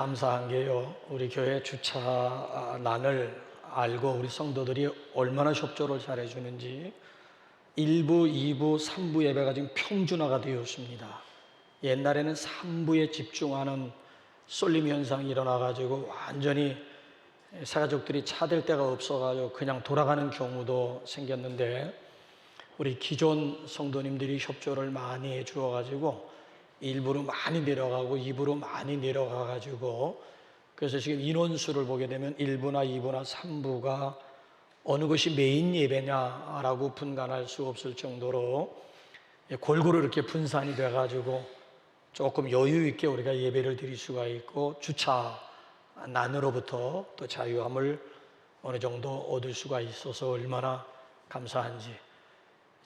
감사한 게요, 우리 교회 주차난을 알고 우리 성도들이 얼마나 협조를 잘해주는지 1부, 2부, 3부 예배가 지금 평준화가 되었습니다. 옛날에는 3부에 집중하는 쏠림 현상이 일어나가지고 완전히 사가족들이 차댈 데가 없어가지고 그냥 돌아가는 경우도 생겼는데, 우리 기존 성도님들이 협조를 많이 해주어가지고 1부로 많이 내려가고 2부로 많이 내려가가지고, 그래서 지금 인원수를 보게 되면 1부나 2부나 3부가 어느 것이 메인 예배냐라고 분간할 수 없을 정도로 골고루 이렇게 분산이 돼가지고 조금 여유 있게 우리가 예배를 드릴 수가 있고, 주차난으로부터 또 자유함을 어느 정도 얻을 수가 있어서 얼마나 감사한지.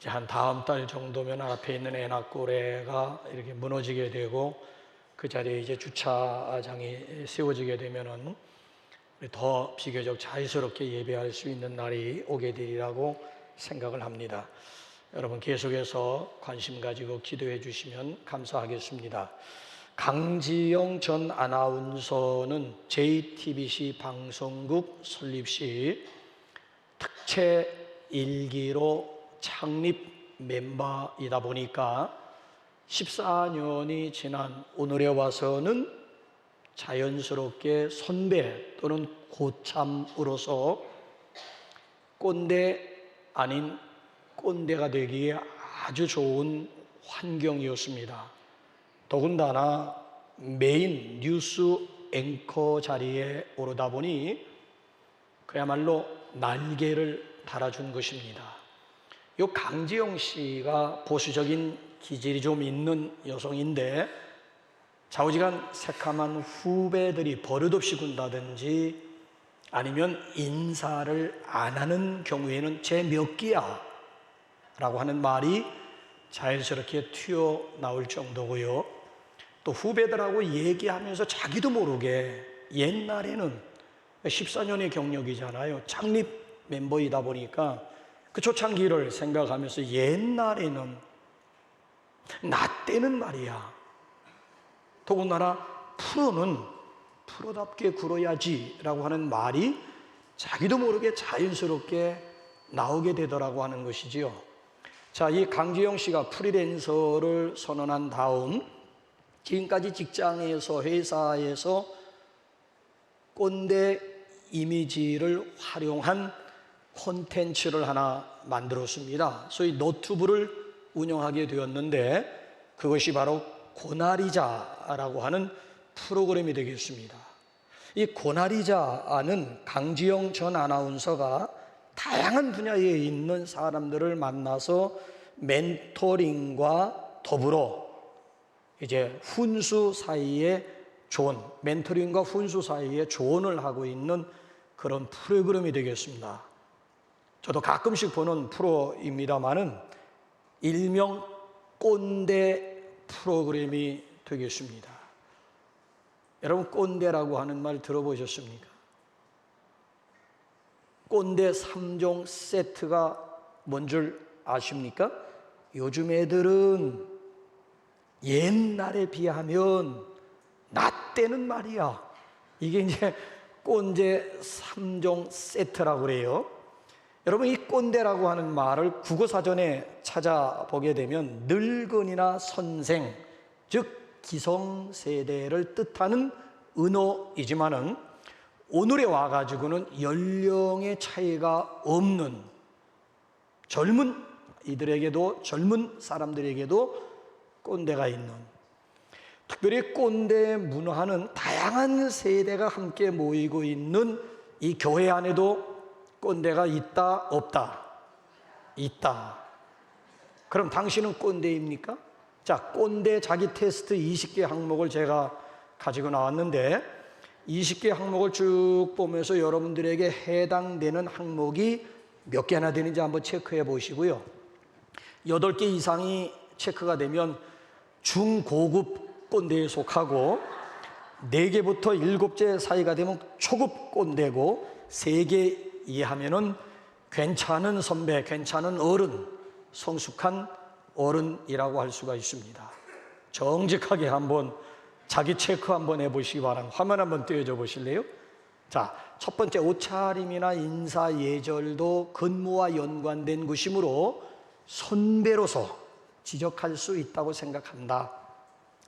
이제 한 다음 달 정도면 앞에 있는 애낙고래가 이렇게 무너지게 되고 그 자리에 이제 주차장이 세워지게 되면은 더 비교적 자유스럽게 예배할 수 있는 날이 오게 되리라고 생각을 합니다. 여러분 계속해서 관심 가지고 기도해 주시면 감사하겠습니다. 강지영 전 아나운서는 JTBC 방송국 설립 시 특채 1기로 창립 멤버이다 보니까 14년이 지난 오늘에 와서는 자연스럽게 선배 또는 고참으로서 꼰대 아닌 꼰대가 되기에 아주 좋은 환경이었습니다. 더군다나 메인 뉴스 앵커 자리에 오르다 보니 그야말로 날개를 달아준 것입니다. 이 강지영 씨가 보수적인 기질이 좀 있는 여성인데, 좌우지간 새카만 후배들이 버릇없이 군다든지 아니면 인사를 안 하는 경우에는 쟤 몇 기야? 라고 하는 말이 자연스럽게 튀어나올 정도고요. 또 후배들하고 얘기하면서 자기도 모르게 옛날에는 14년의 경력이잖아요. 창립 멤버이다 보니까 그 초창기를 생각하면서 옛날에는 나 때는 말이야, 더군다나 프로는 프로답게 굴어야지 라고 하는 말이 자기도 모르게 자연스럽게 나오게 되더라고 하는 것이지요. 자, 이 강지영 씨가 프리랜서를 선언한 다음 지금까지 직장에서 회사에서 꼰대 이미지를 활용한 콘텐츠를 하나 만들었습니다. 소위 노트북을 운영하게 되었는데, 그것이 바로 고나리자라고 하는 프로그램이 되겠습니다. 이 고나리자는 강지영 전 아나운서가 다양한 분야에 있는 사람들을 만나서 멘토링과 더불어 이제 훈수 사이에 멘토링과 훈수 사이에 조언을 하고 있는 그런 프로그램이 되겠습니다. 저도 가끔씩 보는 프로입니다만은 일명 꼰대 프로그램이 되겠습니다. 여러분, 꼰대라고 하는 말 들어보셨습니까? 꼰대 3종 세트가 뭔 줄 아십니까? 요즘 애들은 옛날에 비하면 나 때는 말이야, 이게 이제 꼰대 3종 세트라고 그래요. 여러분, 이 꼰대라고 하는 말을 국어사전에 찾아보게 되면 늙은이나 선생, 즉 기성세대를 뜻하는 은어이지만은 오늘에 와가지고는 연령의 차이가 없는 젊은 이들에게도, 젊은 사람들에게도 꼰대가 있는, 특별히 꼰대 문화는 다양한 세대가 함께 모이고 있는 이 교회 안에도 꼰대가 있다, 없다? 있다. 그럼 당신은 꼰대입니까? 자, 꼰대 자기 테스트 20개 항목을 제가 가지고 나왔는데, 20개 항목을 쭉 보면서 여러분들에게 해당되는 항목이 몇 개나 되는지 한번 체크해 보시고요. 8개 이상이 체크가 되면 중고급 꼰대에 속하고, 4개부터 7개 사이가 되면 초급 꼰대고, 3개 이해하면은 괜찮은 선배, 괜찮은 어른, 성숙한 어른이라고 할 수가 있습니다. 정직하게 한번 자기 체크 한번 해보시기 바랍니다. 화면 한번 띄워줘 보실래요? 자, 첫 번째, 옷차림이나 인사 예절도 근무와 연관된 것이므로 선배로서 지적할 수 있다고 생각한다.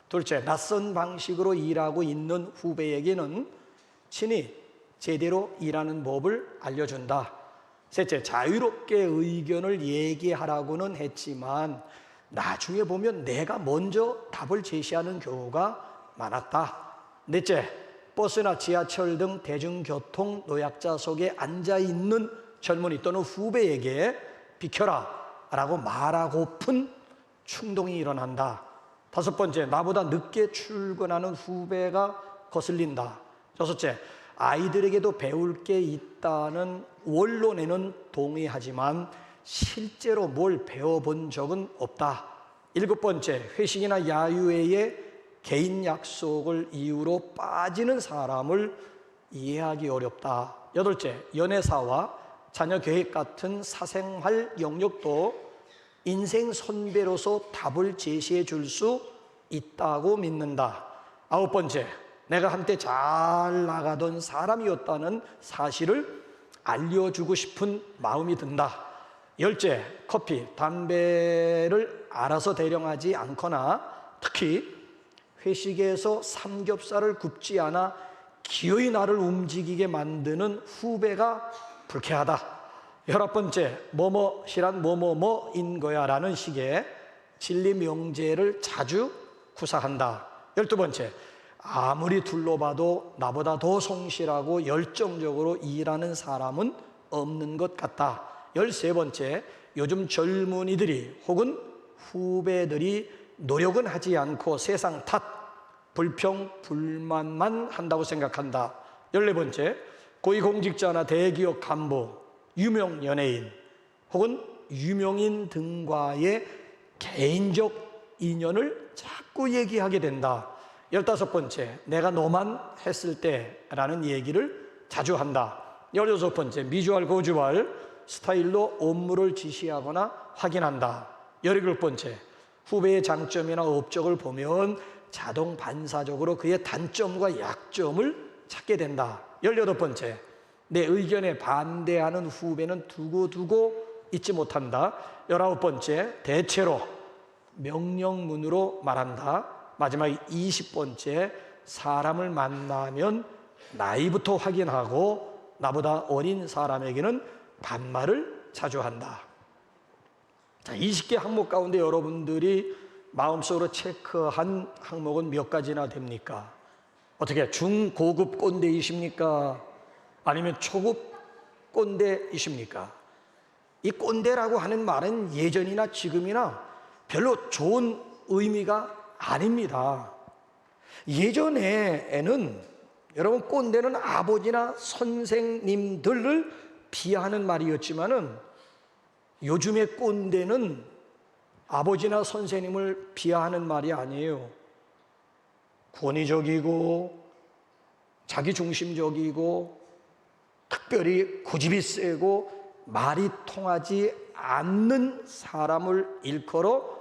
둘째, 낯선 방식으로 일하고 있는 후배에게는 친히 제대로 일하는 법을 알려준다. 셋째, 자유롭게 의견을 얘기하라고는 했지만 나중에 보면 내가 먼저 답을 제시하는 경우가 많았다. 넷째, 버스나 지하철 등 대중교통 노약자 속에 앉아있는 젊은이 또는 후배에게 비켜라 라고 말하고픈 충동이 일어난다. 다섯 번째, 나보다 늦게 출근하는 후배가 거슬린다. 여섯째, 아이들에게도 배울 게 있다는 원론에는 동의하지만 실제로 뭘 배워본 적은 없다. 일곱 번째, 회식이나 야유회에 개인 약속을 이유로 빠지는 사람을 이해하기 어렵다. 여덟째, 연애사와 자녀 계획 같은 사생활 영역도 인생 선배로서 답을 제시해 줄 수 있다고 믿는다. 아홉 번째, 내가 한때 잘 나가던 사람이었다는 사실을 알려주고 싶은 마음이 든다. 열째, 커피, 담배를 알아서 대령하지 않거나 특히 회식에서 삼겹살을 굽지 않아 기어이 나를 움직이게 만드는 후배가 불쾌하다. 열한 번째, 뭐뭐시란 뭐뭐뭐인 거야 라는 식의 진리 명제를 자주 구사한다. 열두 번째, 아무리 둘러봐도 나보다 더 성실하고 열정적으로 일하는 사람은 없는 것 같다. 열세 번째, 요즘 젊은이들이 혹은 후배들이 노력은 하지 않고 세상 탓, 불평, 불만만 한다고 생각한다. 열네 번째, 고위공직자나 대기업 간부, 유명 연예인 혹은 유명인 등과의 개인적 인연을 자꾸 얘기하게 된다. 열다섯 번째, 내가 너만 했을 때라는 얘기를 자주 한다. 열여섯 번째, 미주알 고주알 스타일로 업무를 지시하거나 확인한다. 열일곱 번째, 후배의 장점이나 업적을 보면 자동 반사적으로 그의 단점과 약점을 찾게 된다. 열여덟 번째, 내 의견에 반대하는 후배는 두고두고 잊지 못한다. 열아홉 번째, 대체로 명령문으로 말한다. 마지막 20번째, 사람을 만나면 나이부터 확인하고 나보다 어린 사람에게는 반말을 자주 한다. 자, 20개 항목 가운데 여러분들이 마음속으로 체크한 항목은 몇 가지나 됩니까? 어떻게 중고급 꼰대이십니까? 아니면 초급 꼰대이십니까? 이 꼰대라고 하는 말은 예전이나 지금이나 별로 좋은 의미가 아닙니다. 예전에는 여러분 꼰대는 아버지나 선생님들을 비하하는 말이었지만은 요즘의 꼰대는 아버지나 선생님을 비하하는 말이 아니에요. 권위적이고 자기중심적이고 특별히 고집이 세고 말이 통하지 않는 사람을 일컬어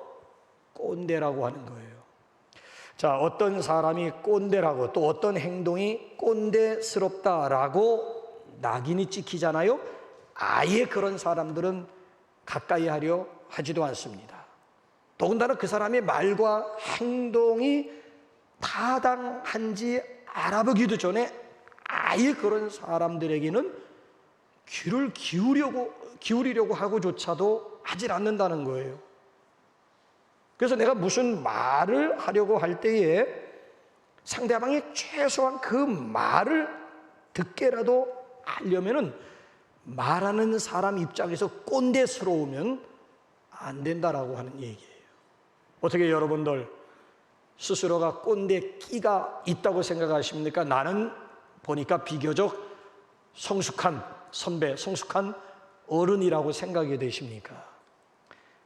꼰대라고 하는 거예요. 자, 어떤 사람이 꼰대라고 또 어떤 행동이 꼰대스럽다라고 낙인이 찍히잖아요. 아예 그런 사람들은 가까이 하려 하지도 않습니다. 더군다나 그 사람의 말과 행동이 타당한지 알아보기도 전에 아예 그런 사람들에게는 귀를 기울이려고 하고조차도 하질 않는다는 거예요. 그래서 내가 무슨 말을 하려고 할 때에 상대방이 최소한 그 말을 듣게라도 하려면은 말하는 사람 입장에서 꼰대스러우면 안 된다라고 하는 얘기예요. 어떻게 여러분들 스스로가 꼰대 끼가 있다고 생각하십니까? 나는 보니까 비교적 성숙한 선배, 성숙한 어른이라고 생각이 되십니까?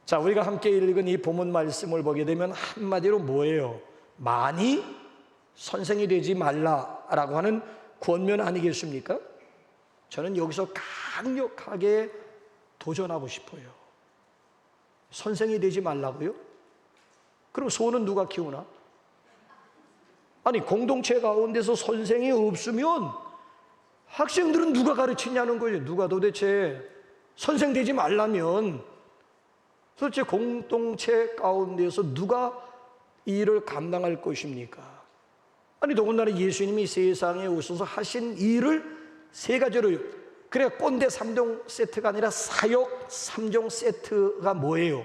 자, 우리가 함께 읽은 이 본문 말씀을 보게 되면 한마디로 뭐예요? 많이 선생이 되지 말라라고 하는 권면 아니겠습니까? 저는 여기서 강력하게 도전하고 싶어요. 선생이 되지 말라고요? 그럼 소는 누가 키우나? 아니 공동체 가운데서 선생이 없으면 학생들은 누가 가르치냐는 거예요. 누가 도대체 선생 되지 말라면 도대체 공동체 가운데서 누가 이 일을 감당할 것입니까? 아니 더군다나 예수님이 세상에 오셔서 하신 일을 세 가지로, 그래 꼰대 3종 세트가 아니라 사역 3종 세트가 뭐예요?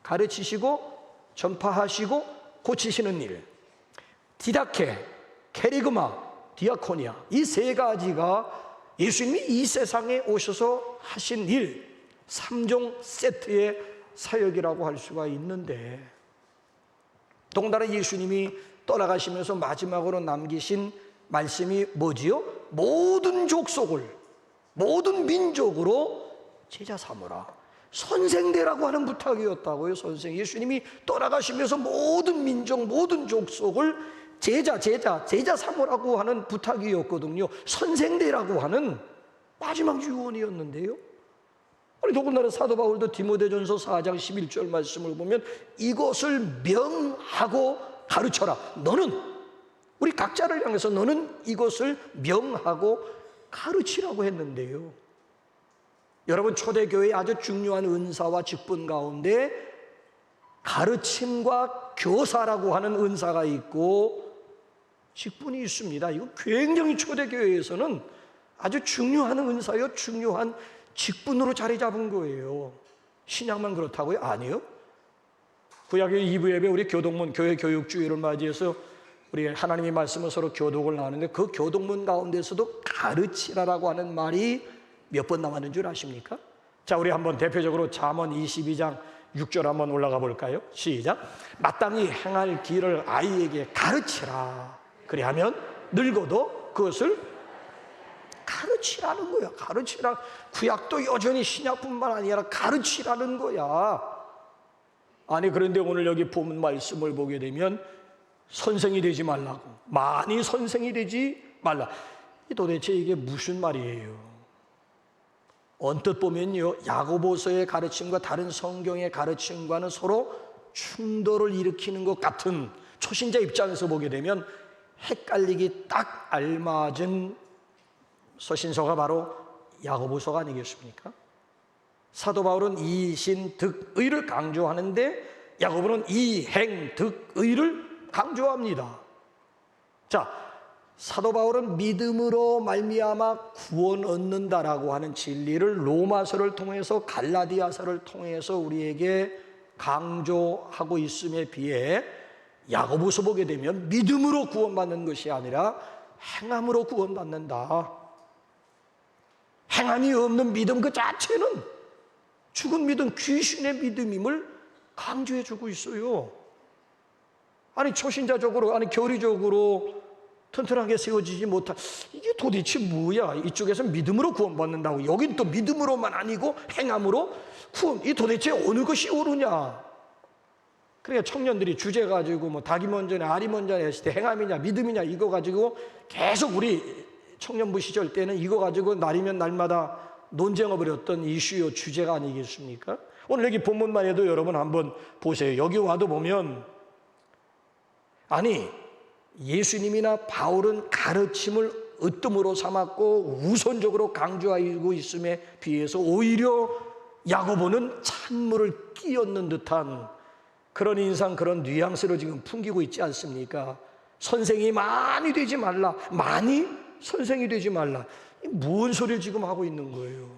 가르치시고 전파하시고 고치시는 일, 디다케, 케리그마, 디아코니아, 이 세 가지가 예수님이 이 세상에 오셔서 하신 일 3종 세트의 사역이라고 할 수가 있는데, 더군다나 예수님이 떠나가시면서 마지막으로 남기신 말씀이 뭐지요? 모든 족속을, 모든 민족으로 제자 삼으라. 선생되라고 하는 부탁이었다고요. 선생. 예수님이 떠나가시면서 모든 민족, 모든 족속을 제자 삼으라고 하는 부탁이었거든요. 선생되라고 하는 마지막 유언이었는데요. 아니 더군다나 사도 바울도 디모데전서 4장 11절 말씀을 보면 이것을 명하고 가르쳐라. 너는, 우리 각자를 향해서 너는 이것을 명하고 가르치라고 했는데요. 여러분, 초대교회의 아주 중요한 은사와 직분 가운데 가르침과 교사라고 하는 은사가 있고 직분이 있습니다. 이거 굉장히 초대교회에서는 아주 중요한 은사요, 중요한 직분으로 자리 잡은 거예요. 신약만 그렇다고요? 아니요. 구약의 2부 예배, 우리 교동문 교회 교육주의를 맞이해서 우리 하나님의 말씀을 서로 교독을 나누는데 그 교동문 가운데서도 가르치라라고 하는 말이 몇 번 나왔는 줄 아십니까? 자, 우리 한번 대표적으로 잠언 22장 6절 한번 올라가 볼까요? 시작. 마땅히 행할 길을 아이에게 가르치라. 그리하면 늙어도 그것을 가르치라는 거야. 가르치라. 구약도 여전히 신약뿐만 아니라 가르치라는 거야. 아니 그런데 오늘 여기 본 말씀을 보게 되면 선생이 되지 말라고, 많이 선생이 되지 말라. 도대체 이게 무슨 말이에요? 언뜻 보면요, 야고보서의 가르침과 다른 성경의 가르침과는 서로 충돌을 일으키는 것 같은, 초신자 입장에서 보게 되면 헷갈리기 딱 알맞은 서신서가 바로 야고보서가 아니겠습니까? 사도 바울은 이신 득의를 강조하는데 야고보는 이행 득의를 강조합니다. 자, 사도 바울은 믿음으로 말미암아 구원 얻는다라고 하는 진리를 로마서를 통해서, 갈라디아서를 통해서 우리에게 강조하고 있음에 비해 야고보서 보게 되면 믿음으로 구원받는 것이 아니라 행함으로 구원받는다. 행함이 없는 믿음 그 자체는 죽은 믿음, 귀신의 믿음임을 강조해주고 있어요. 아니 초신자적으로, 아니 교리적으로 튼튼하게 세워지지 못한, 이게 도대체 뭐야? 이쪽에서 믿음으로 구원받는다고, 여긴 또 믿음으로만 아니고 행함으로 구원, 이 도대체 어느 것이 옳으냐? 그러니까 청년들이 주제 가지고 뭐 닭이 먼저냐 알이 먼저냐 했을 때 행함이냐 믿음이냐 이거 가지고 계속 우리 청년부 시절 때는 이거 가지고 날이면 날마다 논쟁을 벌였던 이슈요, 주제가 아니겠습니까? 오늘 여기 본문만 해도 여러분 한번 보세요. 여기 와도 보면, 아니 예수님이나 바울은 가르침을 으뜸으로 삼았고 우선적으로 강조하고 있음에 비해서 오히려 야고보는 찬물을 끼얹는 듯한 그런 인상, 그런 뉘앙스로 지금 풍기고 있지 않습니까? 선생이 많이 되지 말라, 많이 선생이 되지 말라. 무슨 소리를 지금 하고 있는 거예요?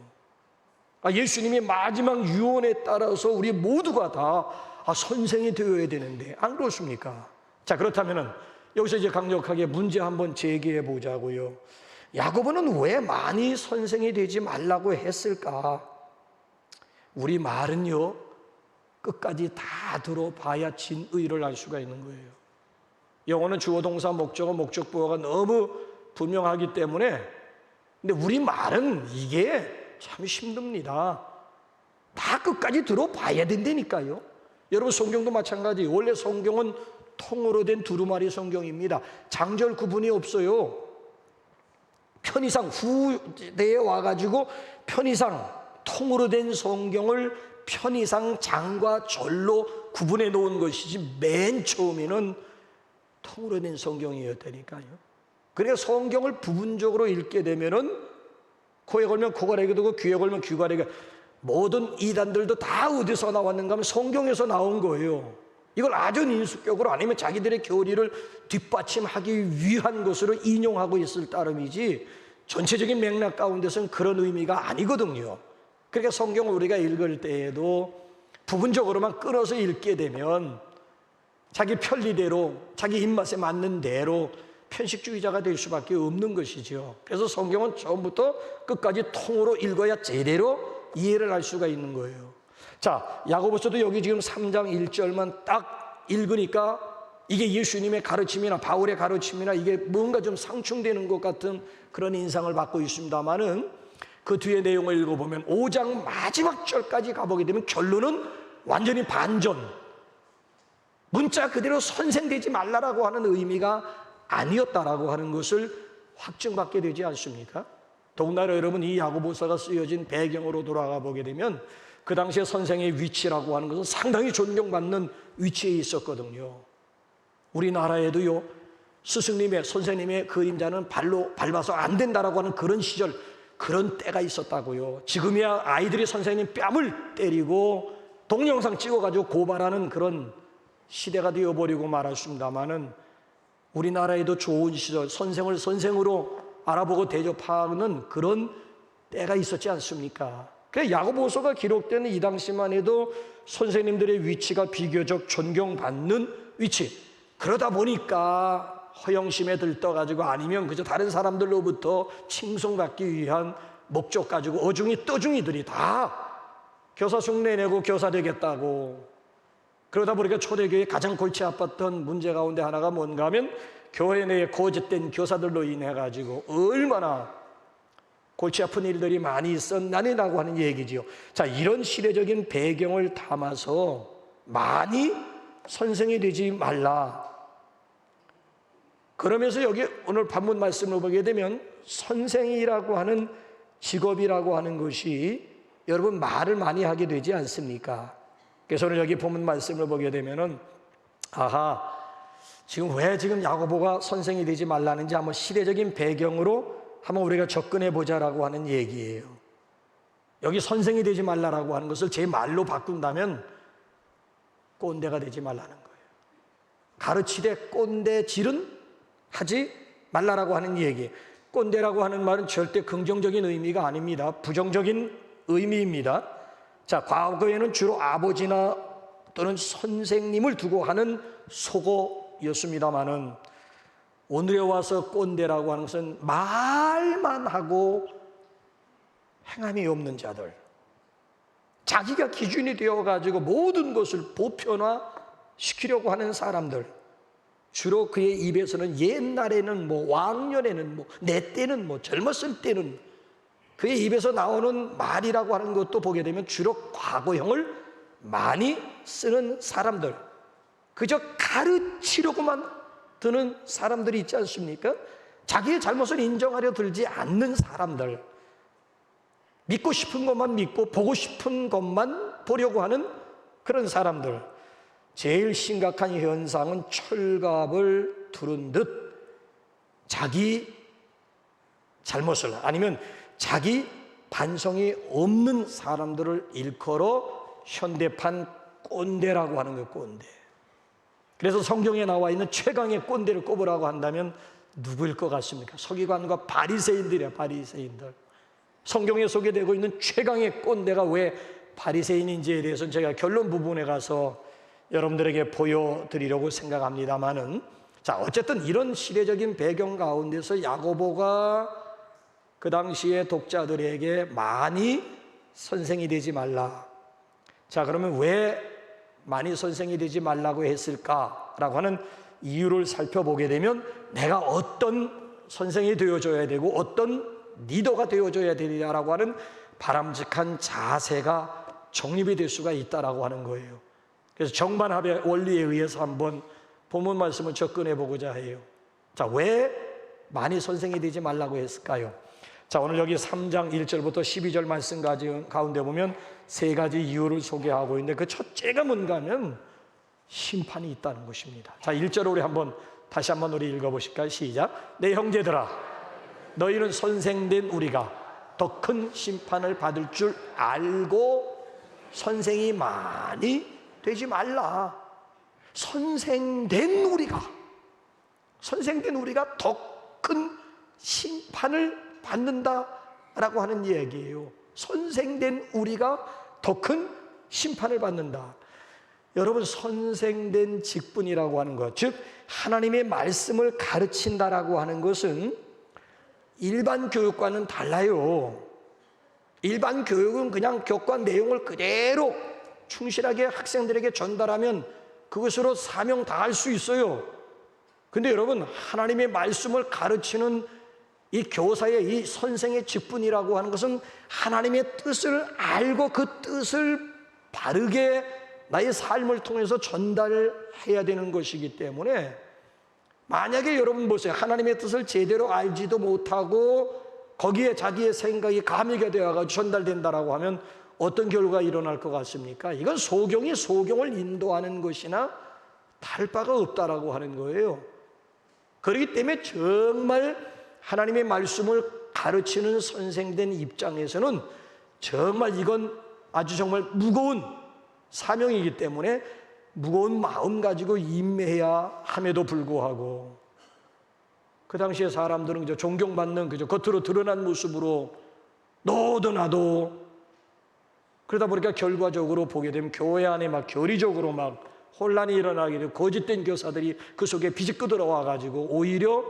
예수님이 마지막 유언에 따라서 우리 모두가 다 선생이 되어야 되는데 안 그렇습니까? 자, 그렇다면은 여기서 이제 강력하게 문제 한번 제기해 보자고요. 야고보는 왜 많이 선생이 되지 말라고 했을까? 우리 말은요, 끝까지 다 들어봐야 진의를 알 수가 있는 거예요. 영어는 주어 동사 목적어 목적부어가 너무 분명하기 때문에, 근데 우리 말은 이게 참 힘듭니다. 다 끝까지 들어봐야 된다니까요. 여러분 성경도 마찬가지. 원래 성경은 통으로 된 두루마리 성경입니다. 장절 구분이 없어요. 편의상 후대에 와가지고 편의상 통으로 된 성경을 편의상 장과 절로 구분해 놓은 것이지, 맨 처음에는 통으로 된 성경이어야 되니까요. 그러니까 성경을 부분적으로 읽게 되면은 코에 걸면 코가래기 되고 귀에 걸면 귀가래기. 모든 이단들도 다 어디서 나왔는가 하면 성경에서 나온 거예요. 이걸 아주 인수격으로 아니면 자기들의 교리를 뒷받침하기 위한 것으로 인용하고 있을 따름이지 전체적인 맥락 가운데서는 그런 의미가 아니거든요. 그러니까 성경을 우리가 읽을 때에도 부분적으로만 끊어서 읽게 되면 자기 편리대로 자기 입맛에 맞는 대로 편식주의자가 될 수밖에 없는 것이죠. 그래서 성경은 처음부터 끝까지 통으로 읽어야 제대로 이해를 할 수가 있는 거예요. 자, 야고보서도 여기 지금 3장 1절만 딱 읽으니까 이게 예수님의 가르침이나 바울의 가르침이나 이게 뭔가 좀 상충되는 것 같은 그런 인상을 받고 있습니다만은 그 뒤에 내용을 읽어보면 5장 마지막 절까지 가보게 되면 결론은 완전히 반전. 문자 그대로 선생되지 말라라고 하는 의미가 아니었다라고 하는 것을 확증받게 되지 않습니까? 더군다나 여러분 이 야고보서가 쓰여진 배경으로 돌아가 보게 되면 그 당시에 선생의 위치라고 하는 것은 상당히 존경받는 위치에 있었거든요. 우리나라에도요 스승님의 선생님의 그림자는 발로 밟아서 안 된다라고 하는 그런 시절, 그런 때가 있었다고요. 지금이야 아이들이 선생님 뺨을 때리고 동영상 찍어가지고 고발하는 그런 시대가 되어버리고 말았습니다마는 우리나라에도 좋은 시절 선생을 선생으로 알아보고 대접하는 그런 때가 있었지 않습니까? 그래서 야고보서가 기록된 이 당시만 해도 선생님들의 위치가 비교적 존경받는 위치. 그러다 보니까 허영심에 들떠가지고 아니면 그저 다른 사람들로부터 칭송받기 위한 목적 가지고 어중이 떠중이들이 다 교사 흉내 내고 교사 되겠다고. 그러다 보니까 초대교회에 가장 골치 아팠던 문제 가운데 하나가 뭔가 하면 교회 내에 거짓된 교사들로 인해 가지고 얼마나 골치 아픈 일들이 많이 있었나니라고 하는 얘기지요. 자, 이런 시대적인 배경을 담아서 많이 선생이 되지 말라. 그러면서 여기 오늘 본문 말씀을 보게 되면 선생이라고 하는 직업이라고 하는 것이 여러분 말을 많이 하게 되지 않습니까? 그래서 오늘 여기 본문 말씀을 보게 되면은 아하, 지금 왜 지금 야고보가 선생이 되지 말라는지 한번 시대적인 배경으로 한번 우리가 접근해 보자라고 하는 얘기예요. 여기 선생이 되지 말라라고 하는 것을 제 말로 바꾼다면 꼰대가 되지 말라는 거예요. 가르치되 꼰대질은 하지 말라라고 하는 얘기. 꼰대라고 하는 말은 절대 긍정적인 의미가 아닙니다. 부정적인 의미입니다. 자, 과거에는 주로 아버지나 또는 선생님을 두고 하는 속어였습니다마는 오늘에 와서 꼰대라고 하는 것은 말만 하고 행함이 없는 자들, 자기가 기준이 되어가지고 모든 것을 보편화시키려고 하는 사람들, 주로 그의 입에서는 옛날에는 왕년에는 내 때는 젊었을 때는 그의 입에서 나오는 말이라고 하는 것도 보게 되면 주로 과거형을 많이 쓰는 사람들, 그저 가르치려고만 드는 사람들이 있지 않습니까? 자기의 잘못을 인정하려 들지 않는 사람들, 믿고 싶은 것만 믿고 보고 싶은 것만 보려고 하는 그런 사람들. 제일 심각한 현상은 철갑을 두른 듯 자기 잘못을 아니면 자기 반성이 없는 사람들을 일컬어 현대판 꼰대라고 하는 거예요. 꼰대. 그래서 성경에 나와 있는 최강의 꼰대를 꼽으라고 한다면 누구일 것 같습니까? 서기관과 바리새인들이야. 바리새인들. 성경에 소개되고 있는 최강의 꼰대가 왜 바리새인인지에 대해서는 제가 결론 부분에 가서 여러분들에게 보여드리려고 생각합니다만은, 자, 어쨌든 이런 시대적인 배경 가운데서 야고보가 그 당시의 독자들에게 많이 선생이 되지 말라. 자, 그러면 왜 많이 선생이 되지 말라고 했을까라고 하는 이유를 살펴보게 되면 내가 어떤 선생이 되어줘야 되고 어떤 리더가 되어줘야 되느냐라고 하는 바람직한 자세가 정립이 될 수가 있다라고 하는 거예요. 그래서 정반합의 원리에 의해서 한번 본문 말씀을 접근해 보고자 해요. 자, 왜 많이 선생이 되지 말라고 했을까요? 자, 오늘 여기 3장 1절부터 12절 말씀 가운데 보면 세 가지 이유를 소개하고 있는데 그 첫째가 뭔가 하면 심판이 있다는 것입니다. 자, 1절을 우리 한번 다시 한번 우리 읽어보실까요? 시작. 내 형제들아, 너희는 선생된 우리가 더 큰 심판을 받을 줄 알고 선생이 많이 되지 말라. 선생된 우리가 더 큰 심판을 받는다라고 하는 이야기예요. 선생된 우리가 더 큰 심판을 받는다. 여러분, 선생된 직분이라고 하는 것, 즉 하나님의 말씀을 가르친다라고 하는 것은 일반 교육과는 달라요. 일반 교육은 그냥 교과 내용을 그대로 충실하게 학생들에게 전달하면 그것으로 사명 다할 수 있어요. 근데 여러분, 하나님의 말씀을 가르치는 이 교사의, 이 선생의 직분이라고 하는 것은 하나님의 뜻을 알고 그 뜻을 바르게 나의 삶을 통해서 전달해야 되는 것이기 때문에, 만약에 여러분 보세요. 하나님의 뜻을 제대로 알지도 못하고 거기에 자기의 생각이 가미가 되어가지고 전달된다라고 하면 어떤 결과가 일어날 것 같습니까? 이건 소경이 소경을 인도하는 것이나 다를 바가 없다라고 하는 거예요. 그렇기 때문에 정말 하나님의 말씀을 가르치는 선생된 입장에서는 정말 이건 아주 정말 무거운 사명이기 때문에 무거운 마음 가지고 임해야 함에도 불구하고, 그 당시에 사람들은 그저 존경받는 그저 겉으로 드러난 모습으로 너도 나도, 그러다 보니까 결과적으로 보게 되면 교회 안에 막 교리적으로 막 혼란이 일어나게 되고 거짓된 교사들이 그 속에 비집고 들어와 가지고 오히려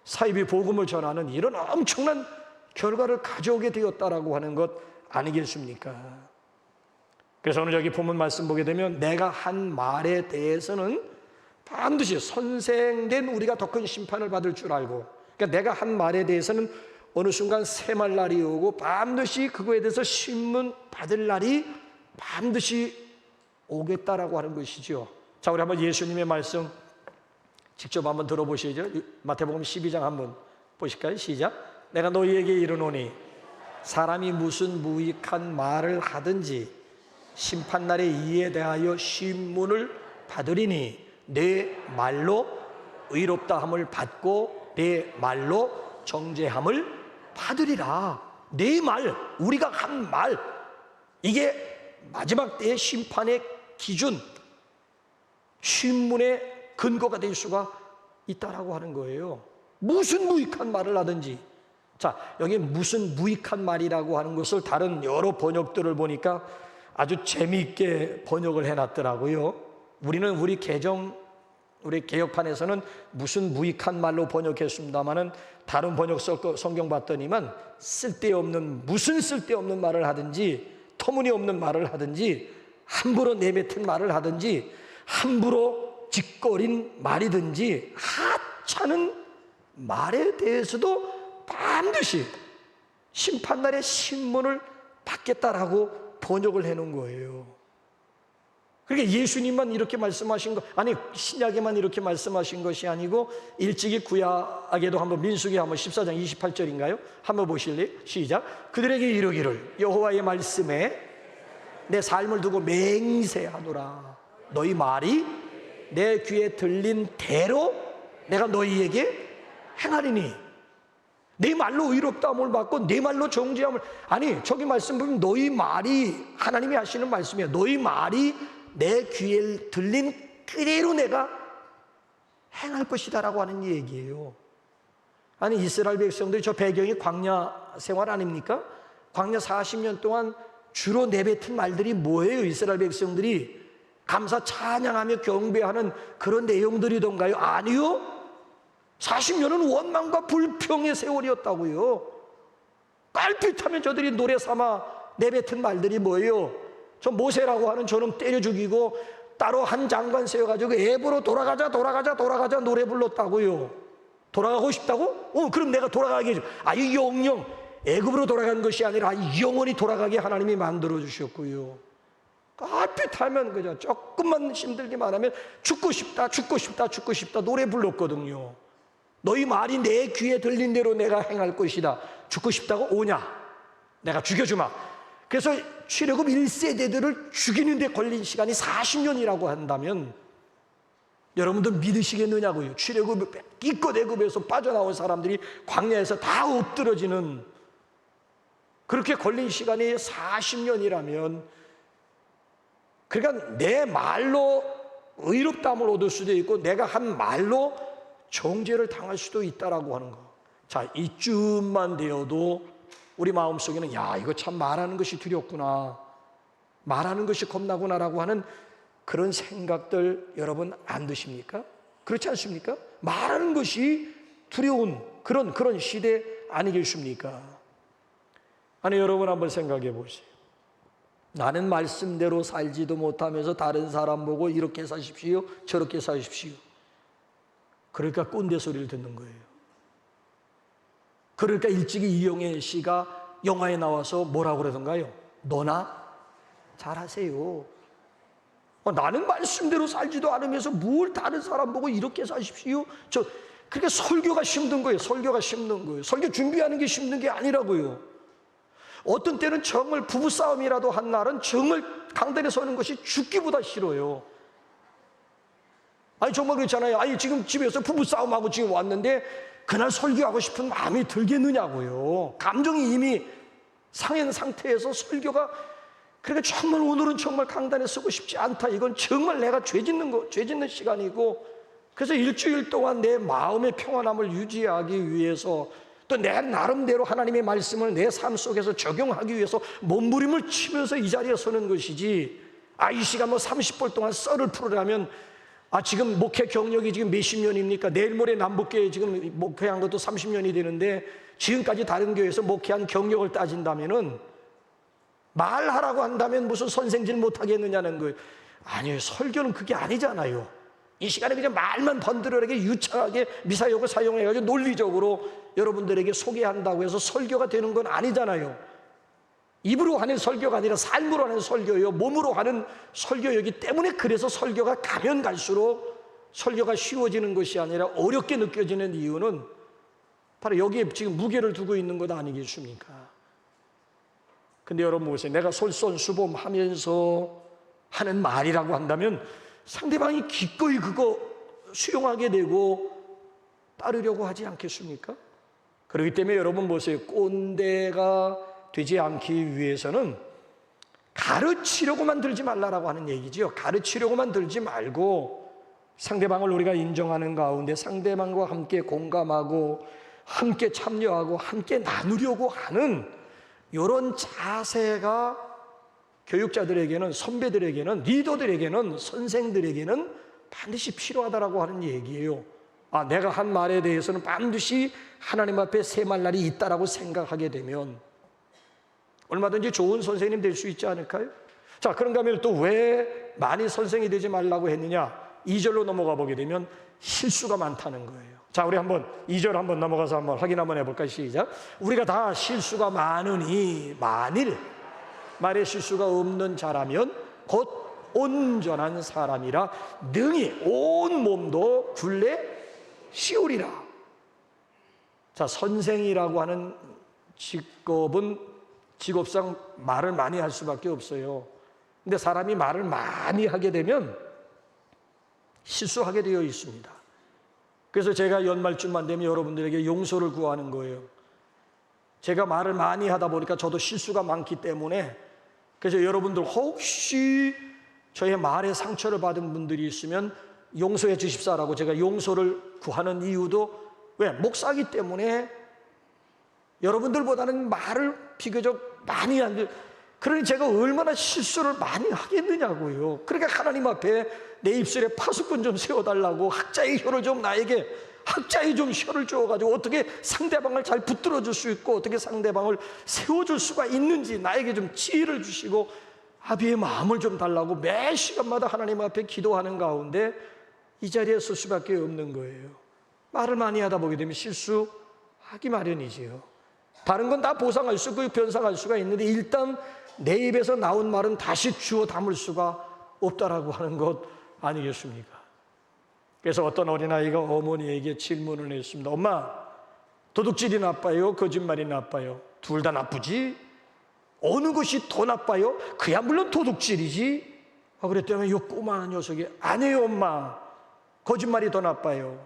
사이비 복음을 전하는 이런 엄청난 결과를 가져오게 되었다라고 하는 것 아니겠습니까? 그래서 오늘 여기 본문 말씀 보게 되면 내가 한 말에 대해서는 반드시 선생된 우리가 더 큰 심판을 받을 줄 알고, 그러니까 내가 한 말에 대해서는 어느 순간 쇠말 날이 오고 반드시 그거에 대해서 신문 받을 날이 반드시 오겠다라고 하는 것이죠. 자, 우리 한번 예수님의 말씀 직접 한번 들어보시죠. 마태복음 12장 한번 보실까요? 시작. 내가 너희에게 이르노니 사람이 무슨 무익한 말을 하든지 심판날에 이에 대하여 신문을 받으리니 내 말로 의롭다 함을 받고 내 말로 정죄함을 받으리라. 내 말, 우리가 한 말, 이게 마지막 때의 심판의 기준, 신문의 근거가 될 수가 있다라고 하는 거예요. 무슨 무익한 말을 하든지. 자, 여기 무슨 무익한 말이라고 하는 것을 다른 여러 번역들을 보니까 아주 재미있게 번역을 해놨더라고요. 우리는 우리 개혁판에서는 무슨 무익한 말로 번역했습니다마는 다른 번역 성경 봤더니만 무슨 쓸데없는 말을 하든지, 터무니없는 말을 하든지, 함부로 내뱉은 말을 하든지, 함부로 짓거린 말이든지 하찮은 말에 대해서도 반드시 심판날의 신문을 받겠다라고 번역을 해놓은 거예요. 그러니까 예수님만 이렇게 말씀하신 거, 아니 신약에만 이렇게 말씀하신 것이 아니고 일찍이 구약에도 한번, 민수기 한번 14장 28절인가요? 한번 보실래요? 시작. 그들에게 이르기를 여호와의 말씀에 내 삶을 두고 맹세하노라. 너희 말이 내 귀에 들린 대로 내가 너희에게 행하리니. 내 말로 의롭다함을 받고 내 말로 정죄함을. 아니 저기 말씀 보면 너희 말이, 하나님이 하시는 말씀이에요. 너희 말이 내 귀에 들린 그대로 내가 행할 것이다 라고 하는 얘기예요. 아니 이스라엘 백성들이 저 배경이 광야 생활 아닙니까? 광야 40년 동안 주로 내뱉은 말들이 뭐예요? 이스라엘 백성들이 감사 찬양하며 경배하는 그런 내용들이던가요? 아니요. 40년은 원망과 불평의 세월이었다고요. 깔빛하면 저들이 노래 삼아 내뱉은 말들이 뭐예요? 저 모세라고 하는 저놈 때려 죽이고 따로 한 장관 세워가지고 애보로 돌아가자 노래 불렀다고요. 돌아가고 싶다고? 그럼 내가 돌아가게 해줘. 이 영영 애굽으로 돌아간 것이 아니라 영원히 돌아가게 하나님이 만들어 주셨고요. 깔빛하면 그저 조금만 힘들기만 하면 죽고 싶다 노래 불렀거든요. 너희 말이 내 귀에 들린 대로 내가 행할 것이다. 죽고 싶다고? 오냐? 내가 죽여주마. 그래서 출애굽 1세대들을 죽이는 데 걸린 시간이 40년이라고 한다면 여러분들 믿으시겠느냐고요. 출애굽 기껏 애굽에서 빠져나온 사람들이 광야에서 다 엎드러지는, 그렇게 걸린 시간이 40년이라면, 그러니까 내 말로 의롭다함을 얻을 수도 있고 내가 한 말로 정죄를 당할 수도 있다라고 하는 거. 자, 이쯤만 되어도 우리 마음속에는 야, 이거 참 말하는 것이 두렵구나, 말하는 것이 겁나구나라고 하는 그런 생각들 여러분 안 드십니까? 그렇지 않습니까? 말하는 것이 두려운 그런 시대 아니겠습니까? 아니, 여러분 한번 생각해 보세요. 나는 말씀대로 살지도 못하면서 다른 사람 보고 이렇게 사십시오, 저렇게 사십시오. 그러니까 꼰대 소리를 듣는 거예요. 그러니까 일찍이 이영애 씨가 영화에 나와서 뭐라고 그러던가요? 너나 잘하세요. 나는 말씀대로 살지도 않으면서 뭘 다른 사람 보고 이렇게 사십시오. 그러니까 설교가 힘든 거예요. 설교가 힘든 거예요. 설교 준비하는 게 힘든 게 아니라고요. 어떤 때는 정말 부부싸움이라도 한 날은 정말 강단에 서는 것이 죽기보다 싫어요. 아니, 정말 그렇잖아요. 아니, 지금 집에서 부부싸움하고 지금 왔는데 그날 설교하고 싶은 마음이 들겠느냐고요. 감정이 이미 상한 상태에서 설교가, 그러니까 정말 오늘은 정말 강단에 서고 싶지 않다. 이건 정말 내가 죄 짓는 시간이고, 그래서 일주일 동안 내 마음의 평안함을 유지하기 위해서 또 내 나름대로 하나님의 말씀을 내 삶 속에서 적용하기 위해서 몸부림을 치면서 이 자리에 서는 것이지, 이 시간 30분 동안 썰을 풀으려면, 지금 목회 경력이 지금 몇십 년입니까? 내일 모레 남북교회 지금 목회한 것도 30년이 되는데 지금까지 다른 교회에서 목회한 경력을 따진다면은, 말하라고 한다면 무슨 선생질 못하겠느냐는 거예요. 아니에요. 설교는 그게 아니잖아요. 이 시간에 그냥 말만 번들어내게 유창하게 미사역을 사용해가지고 논리적으로 여러분들에게 소개한다고 해서 설교가 되는 건 아니잖아요. 입으로 하는 설교가 아니라 삶으로 하는 설교예요. 몸으로 하는 설교이기 때문에, 그래서 설교가 가면 갈수록 설교가 쉬워지는 것이 아니라 어렵게 느껴지는 이유는 바로 여기에 지금 무게를 두고 있는 것 아니겠습니까? 근데 여러분 보세요. 내가 솔선수범하면서 하는 말이라고 한다면 상대방이 기꺼이 그거 수용하게 되고 따르려고 하지 않겠습니까? 그렇기 때문에 여러분 보세요. 꼰대가 되지 않기 위해서는 가르치려고만 들지 말라라고 하는 얘기지요. 가르치려고만 들지 말고 상대방을 우리가 인정하는 가운데 상대방과 함께 공감하고 함께 참여하고 함께 나누려고 하는 이런 자세가 교육자들에게는, 선배들에게는, 리더들에게는, 선생들에게는 반드시 필요하다라고 하는 얘기예요. 내가 한 말에 대해서는 반드시 하나님 앞에 셈할 날이 있다라고 생각하게 되면 얼마든지 좋은 선생님 될 수 있지 않을까요? 자, 그런가 하면 또 왜 많이 선생이 되지 말라고 했느냐? 2절로 넘어가 보게 되면 실수가 많다는 거예요. 자, 우리 한번 2절 한번 넘어가서 한번 확인 한번 해볼까요? 시작. 우리가 다 실수가 많으니 만일 말에 실수가 없는 자라면 곧 온전한 사람이라 능히 온 몸도 굴레 씌우리라. 자, 선생이라고 하는 직업은 직업상 말을 많이 할 수밖에 없어요. 근데 사람이 말을 많이 하게 되면 실수하게 되어 있습니다. 그래서 제가 연말쯤만 되면 여러분들에게 용서를 구하는 거예요. 제가 말을 많이 하다 보니까 저도 실수가 많기 때문에, 그래서 여러분들 혹시 저의 말에 상처를 받은 분들이 있으면 용서해 주십사라고 제가 용서를 구하는 이유도, 왜? 목사이기 때문에 여러분들보다는 말을 비교적 많이 하는데, 그러니 제가 얼마나 실수를 많이 하겠느냐고요. 그러니까 하나님 앞에 내 입술에 파수꾼 좀 세워달라고, 학자의 혀를 좀 나에게, 학자의 좀 혀를 주어가지고 어떻게 상대방을 잘 붙들어 줄 수 있고 어떻게 상대방을 세워줄 수가 있는지 나에게 좀 지혜를 주시고 아비의 마음을 좀 달라고 매 시간마다 하나님 앞에 기도하는 가운데 이 자리에 설 수밖에 없는 거예요. 말을 많이 하다 보게 되면 실수하기 마련이지요. 다른 건 다 보상할 수 있고 변상할 수가 있는데 일단 내 입에서 나온 말은 다시 주워 담을 수가 없다라고 하는 것 아니겠습니까? 그래서 어떤 어린아이가 어머니에게 질문을 했습니다. 엄마, 도둑질이 나빠요? 거짓말이 나빠요? 둘 다 나쁘지? 어느 것이 더 나빠요? 그야 물론 도둑질이지. 그랬더니 이 꼬마한 녀석이 아니에요 엄마, 거짓말이 더 나빠요.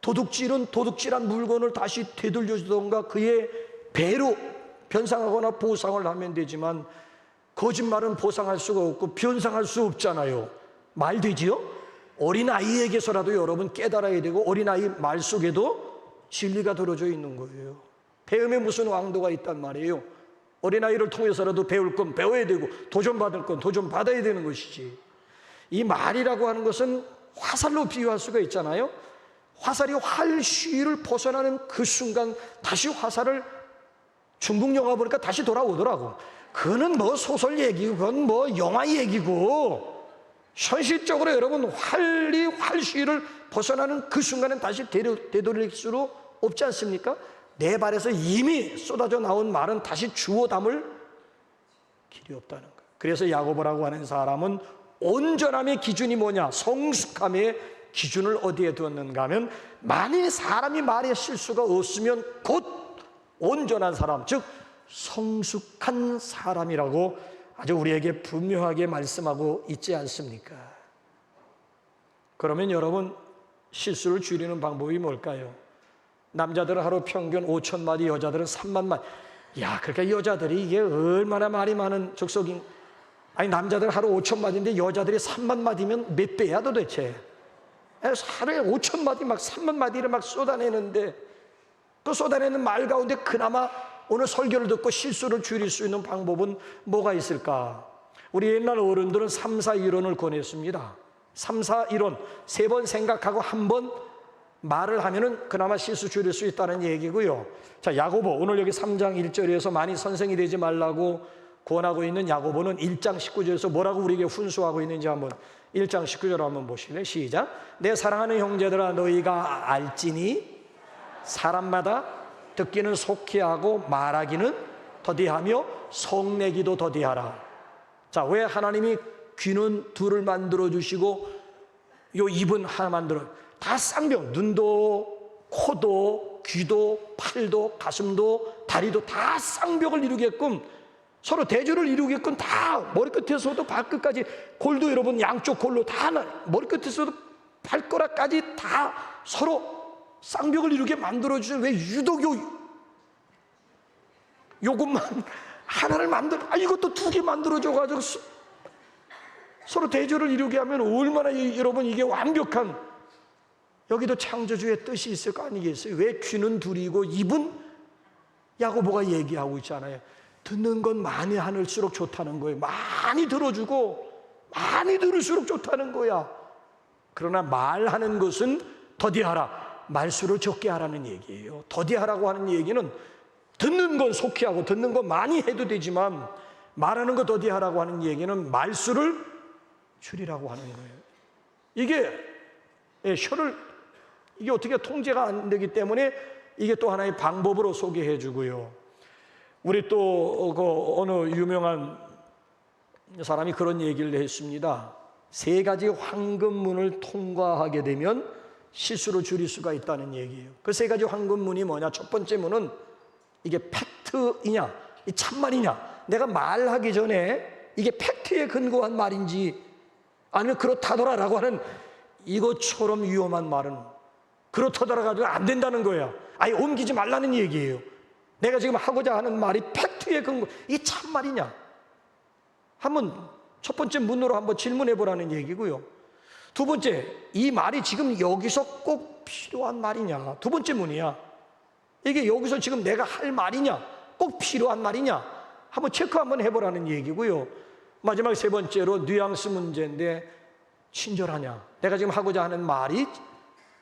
도둑질은 도둑질한 물건을 다시 되돌려주던가 그의 배로 변상하거나 보상을 하면 되지만 거짓말은 보상할 수가 없고 변상할 수 없잖아요. 말 되지요? 어린아이에게서라도 여러분 깨달아야 되고 어린아이 말 속에도 진리가 들어져 있는 거예요. 배움에 무슨 왕도가 있단 말이에요. 어린아이를 통해서라도 배울 건 배워야 되고 도전받을 건 도전받아야 되는 것이지. 이 말이라고 하는 것은 화살로 비유할 수가 있잖아요. 화살이 활쉬를 벗어나는 그 순간 다시 화살을 중국 영화 보니까 다시 돌아오더라고. 그거는 뭐 소설 얘기고 그건 뭐 영화 얘기고 현실적으로 여러분 활쉬를 벗어나는 그 순간은 다시 되돌릴 수 없지 않습니까? 내 발에서 이미 쏟아져 나온 말은 다시 주워 담을 길이 없다는 거예요. 그래서 야고보라고 하는 사람은 온전함의 기준이 뭐냐? 성숙함의 기준을 어디에 두었는가 하면 만일 사람이 말에 실수가 없으면 곧 온전한 사람, 즉 성숙한 사람이라고 아주 우리에게 분명하게 말씀하고 있지 않습니까? 그러면 여러분 실수를 줄이는 방법이 뭘까요? 남자들은 하루 평균 5,000마디, 여자들은 3만 마디. 야, 그러니까 여자들이 이게 얼마나 말이 많은 족속인. 아니 남자들 하루 5,000마디인데 여자들이 3만 마디면 몇 배야 도대체? 하루에 5,000마디 막 3만 마디를 막 쏟아내는데 그 쏟아내는 말 가운데 그나마 오늘 설교를 듣고 실수를 줄일 수 있는 방법은 뭐가 있을까? 우리 옛날 어른들은 3, 4 이론을 권했습니다. 3, 4 이론, 3번 생각하고 한 번 말을 하면은 그나마 실수 줄일 수 있다는 얘기고요. 자, 야고보 오늘 여기 3장 1절에서 많이 선생이 되지 말라고 권하고 있는 야고보는 1장 19절에서 뭐라고 우리에게 훈수하고 있는지 한번 1장 19절 한번 보실래요? 시작. 내 사랑하는 형제들아 너희가 알지니 사람마다 듣기는 속히 하고 말하기는 더디하며 성내기도 더디하라. 자, 왜 하나님이 귀는 둘을 만들어 주시고 요 입은 하나 만들어 다 쌍병, 눈도 코도 귀도 팔도 가슴도 다리도 다 쌍벽을 이루게끔 서로 대조를 이루게끔 다 머리끝에서도 발끝까지 골도 여러분 양쪽 골로 다 머리끝에서도 발가락까지 다 서로 쌍벽을 이루게 만들어주신 왜 유독 요것만 하나를 이것도 2개 만들어줘가지고 서로 대조를 이루게 하면 얼마나 여러분 이게 완벽한 여기도 창조주의 뜻이 있을 거 아니겠어요? 왜 귀는 둘이고 입은 야고보가 얘기하고 있잖아요. 듣는 건 많이 하늘수록 좋다는 거예요. 많이 들어주고 많이 들을수록 좋다는 거야. 그러나 말하는 것은 더디하라. 말수를 적게 하라는 얘기예요. 더디하라고 하는 얘기는 듣는 건 속히 하고 듣는 건 많이 해도 되지만 말하는 거 더디하라고 하는 얘기는 말수를 줄이라고 하는 거예요. 이게 이게 어떻게 통제가 안 되기 때문에 이게 또 하나의 방법으로 소개해 주고요. 우리 또 어느 유명한 사람이 그런 얘기를 했습니다. 3가지 황금문을 통과하게 되면 실수를 줄일 수가 있다는 얘기예요. 그 3가지 황금문이 뭐냐? 첫 번째 문은 이게 팩트이냐, 이 참말이냐, 내가 말하기 전에 이게 팩트에 근거한 말인지 아니면 그렇다더라라고 하는 이것처럼 위험한 말은 그렇다더라가지고 안 된다는 거야. 아예 옮기지 말라는 얘기예요. 내가 지금 하고자 하는 말이 팩트에 근거, 이 참말이냐? 한번 첫 번째 문으로 한번 질문해 보라는 얘기고요. 2번째, 이 말이 지금 여기서 꼭 필요한 말이냐? 2번째 문이야. 이게 여기서 지금 내가 할 말이냐? 꼭 필요한 말이냐? 한번 체크 한번 해보라는 얘기고요. 마지막 3번째로 뉘앙스 문제인데 친절하냐? 내가 지금 하고자 하는 말이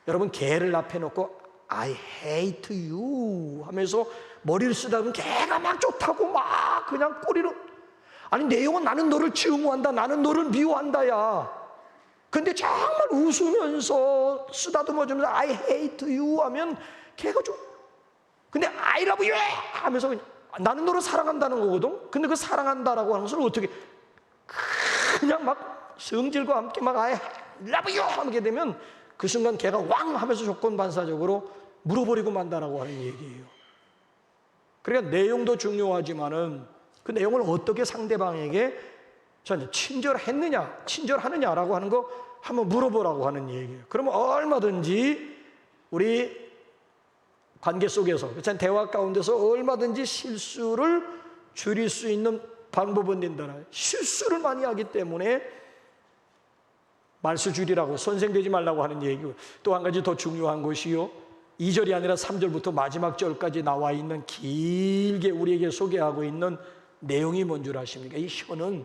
여러분 개를 앞에 놓고 I hate you 하면서 머리를 쓰다 보면 개가 막 좋다고 막 그냥 꼬리로 아니 내용은 나는 너를 증오한다, 나는 너를 미워한다 야. 근데 정말 웃으면서 쓰다듬어주면서 I hate you 하면 개가 좀 근데 I love you 하면서 나는 너를 사랑한다는 거거든. 근데 그 사랑한다라고 하는 것을 어떻게 그냥 막 성질과 함께 막 I love you 하게 되면 그 순간 걔가 왕 하면서 조건 반사적으로 물어버리고 만다라고 하는 얘기예요. 그러니까 내용도 중요하지만은 그 내용을 어떻게 상대방에게 저 친절하느냐라고 하는 거 한번 물어보라고 하는 얘기예요. 그러면 얼마든지 우리 관계 속에서, 대화 가운데서 얼마든지 실수를 줄일 수 있는 방법은 된다. 실수를 많이 하기 때문에 말수 줄이라고, 선생되지 말라고 하는 얘기고, 또 한 가지 더 중요한 것이요, 2절이 아니라 3절부터 마지막 절까지 나와 있는 길게 우리에게 소개하고 있는 내용이 뭔 줄 아십니까? 이 혀는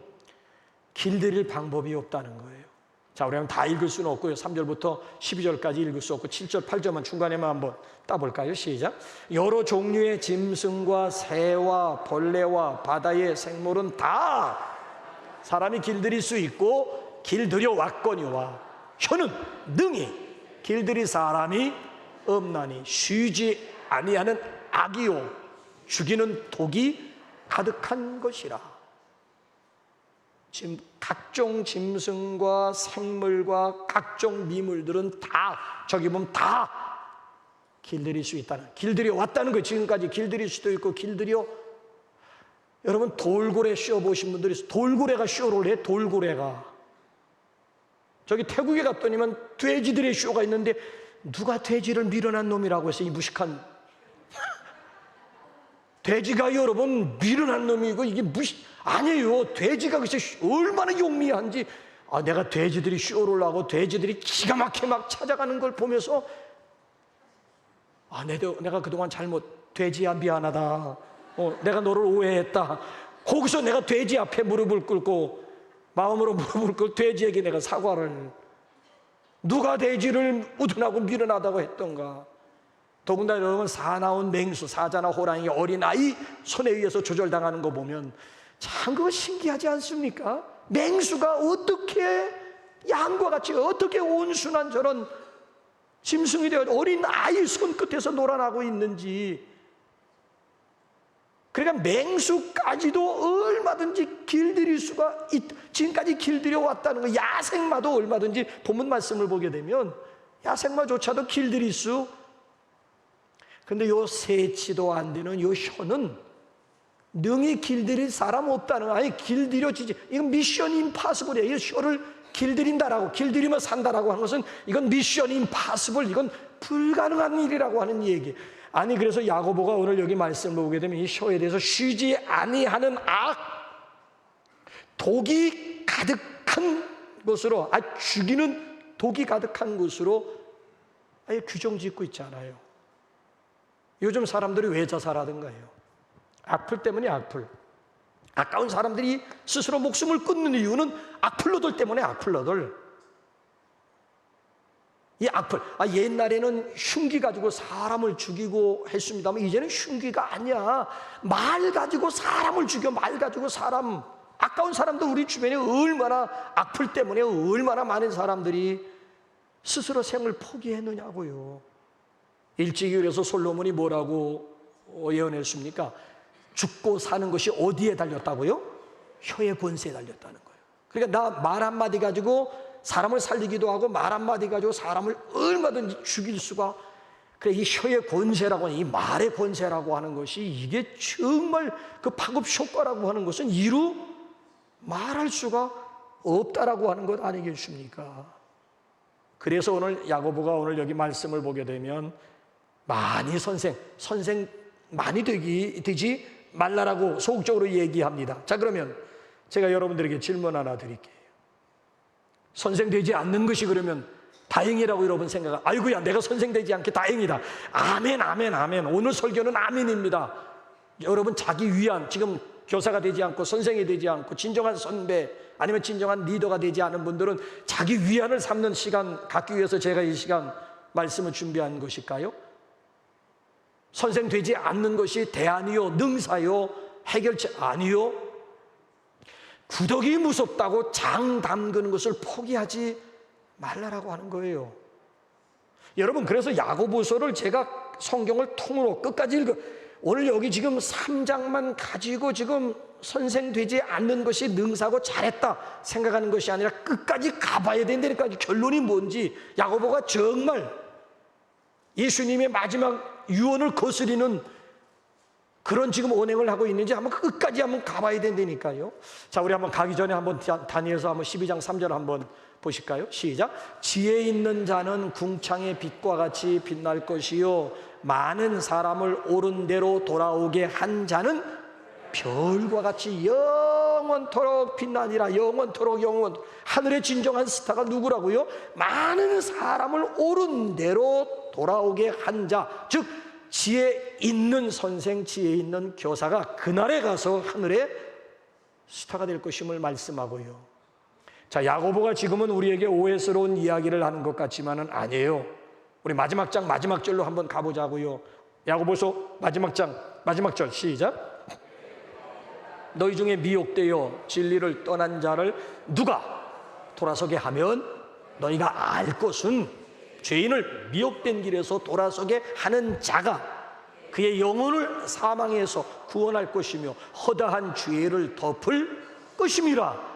길들일 방법이 없다는 거예요. 자, 우리 다 읽을 수는 없고요. 3절부터 12절까지 읽을 수 없고 7절, 8절만 중간에만 한번 따볼까요? 시작. 여러 종류의 짐승과 새와 벌레와 바다의 생물은 다 사람이 길들일 수 있고 길들여 왔거니와 혀는 능히 길들일 사람이 없나니 쉬지 아니하는 악이요 죽이는 독이 가득한 것이라. 지금 각종 짐승과 생물과 각종 미물들은 다, 저기 보면 다 길들일 수 있다는, 길들여 왔다는 거예요. 지금까지 길들일 수도 있고 길들여. 여러분 돌고래 쇼 보신 분들이 있어요. 돌고래가 쇼를 해. 돌고래가 저기 태국에 갔더니만 돼지들의 쇼가 있는데 누가 돼지를 밀어난 놈이라고 해서 이 무식한 돼지가 여러분 밀어난 놈이고 이게 아니에요. 돼지가 글쎄 얼마나 용미한지. 내가 돼지들이 쇼를 하고 돼지들이 기가 막히게 막 찾아가는 걸 보면서 내가 그동안 돼지야 미안하다. 내가 너를 오해했다. 거기서 내가 돼지 앞에 무릎을 꿇고 마음으로 무릎을 꿇고 돼지에게 내가 사과를. 누가 돼지를 우둔하고 밀어나다고 했던가. 더군다나 여러분 사나운 맹수, 사자나 호랑이 어린아이 손에 의해서 조절당하는 거 보면 참 그거 신기하지 않습니까? 맹수가 어떻게 양과 같이 어떻게 온순한 저런 짐승이 되어 어린아이 손끝에서 놀아나고 있는지. 그러니까 맹수까지도 얼마든지 길들일 수가 지금까지 길들여 왔다는 거. 야생마도 얼마든지 본문 말씀을 보게 되면 야생마조차도 길들일 수. 근데 요 세치도 안 되는 요 혀는 능히 길들일 사람 없다는 거. 아니 길들여지지. 이건 미션 임파서블이에요. 이 혀를 길들인다라고, 길들이면 산다라고 하는 것은 이건 미션 임파서블, 이건 불가능한 일이라고 하는 얘기. 아니 그래서 야고보가 오늘 여기 말씀을 보게 되면 이 혀에 대해서 쉬지 아니하는 악, 독이 가득한 것으로, 죽이는 독이 가득한 것으로 아예 규정 짓고 있잖아요. 요즘 사람들이 왜 자살하던가요? 악플 때문에 악플. 아까운 사람들이 스스로 목숨을 끊는 이유는 악플러들 때문에 악플러들. 이 악플, 옛날에는 흉기 가지고 사람을 죽이고 했습니다만 이제는 흉기가 아니야. 말 가지고 사람을 죽여, 말 가지고 사람. 아까운 사람도 우리 주변에 얼마나 악플 때문에 얼마나 많은 사람들이 스스로 생을 포기했느냐고요. 일찍이어서 솔로몬이 뭐라고 예언했습니까? 죽고 사는 것이 어디에 달렸다고요? 혀의 권세에 달렸다는 거예요. 그러니까 나 말 한마디 가지고 사람을 살리기도 하고 말 한마디 가지고 사람을 얼마든지 죽일 수가. 그래, 이 혀의 권세라고 하는, 이 말의 권세라고 하는 것이 이게 정말 그 파급 효과라고 하는 것은 이루 말할 수가 없다라고 하는 것 아니겠습니까? 그래서 오늘 야고보가 오늘 여기 말씀을 보게 되면 많이 선생 많이 되지 말라라고 소극적으로 얘기합니다. 자, 그러면 제가 여러분들에게 질문 하나 드릴게요. 선생되지 않는 것이 그러면 다행이라고 여러분 생각하고, 아이고야 내가 선생되지 않게 다행이다. 아멘, 아멘, 아멘. 오늘 설교는 아멘입니다. 여러분 자기 위안, 지금 교사가 되지 않고 선생이 되지 않고 진정한 선배 아니면 진정한 리더가 되지 않은 분들은 자기 위안을 삼는 시간 갖기 위해서 제가 이 시간 말씀을 준비한 것일까요? 선생되지 않는 것이 대안이요, 능사요, 해결책 아니요. 구덕이 무섭다고 장 담그는 것을 포기하지 말라라고 하는 거예요. 여러분, 그래서 야고보서를 제가 성경을 통으로 끝까지 오늘 여기 지금 3장만 가지고 지금 선생되지 않는 것이 능사고 잘했다 생각하는 것이 아니라 끝까지 가봐야 된다니까. 결론이 뭔지 야고보가 정말 예수님의 마지막 유언을 거스리는 그런 지금 언행을 하고 있는지 한번 끝까지 한번 가봐야 된다니까요. 자, 우리 한번 가기 전에 한번 다니엘서 한번 12장 3절 한번 보실까요? 시작. 지혜 있는 자는 궁창의 빛과 같이 빛날 것이요 많은 사람을 옳은 대로 돌아오게 한 자는 별과 같이 영원토록 빛나니라. 영원토록 영원. 하늘의 진정한 스타가 누구라고요? 많은 사람을 옳은 대로 돌아오게 한 자, 즉 지혜 있는 선생, 지혜 있는 교사가 그날에 가서 하늘의 스타가 될 것임을 말씀하고요. 자, 야고보가 지금은 우리에게 오해스러운 이야기를 하는 것 같지만은 아니에요. 우리 마지막 장 마지막 절로 한번 가보자고요. 야고보서 마지막 장 마지막 절 시작. 너희 중에 미혹되어 진리를 떠난 자를 누가 돌아서게 하면 너희가 알 것은 죄인을 미혹된 길에서 돌아서게 하는 자가 그의 영혼을 사망에서 구원할 것이며 허다한 죄를 덮을 것임이라.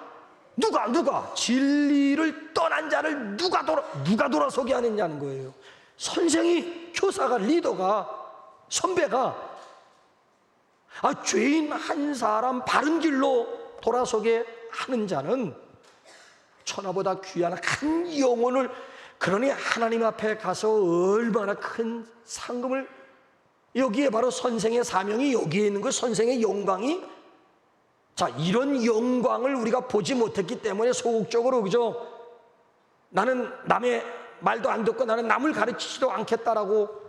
누가 진리를 떠난 자를 누가 돌아서게 하느냐는 거예요. 선생이, 교사가, 리더가, 선배가 죄인 한 사람 바른 길로 돌아서게 하는 자는 천하보다 귀한 한 영혼을, 그러니 하나님 앞에 가서 얼마나 큰 상금을, 여기에 바로 선생의 사명이 여기에 있는 거, 선생의 영광이. 자, 이런 영광을 우리가 보지 못했기 때문에 소극적으로, 그죠? 나는 남의 말도 안 듣고 나는 남을 가르치지도 않겠다라고.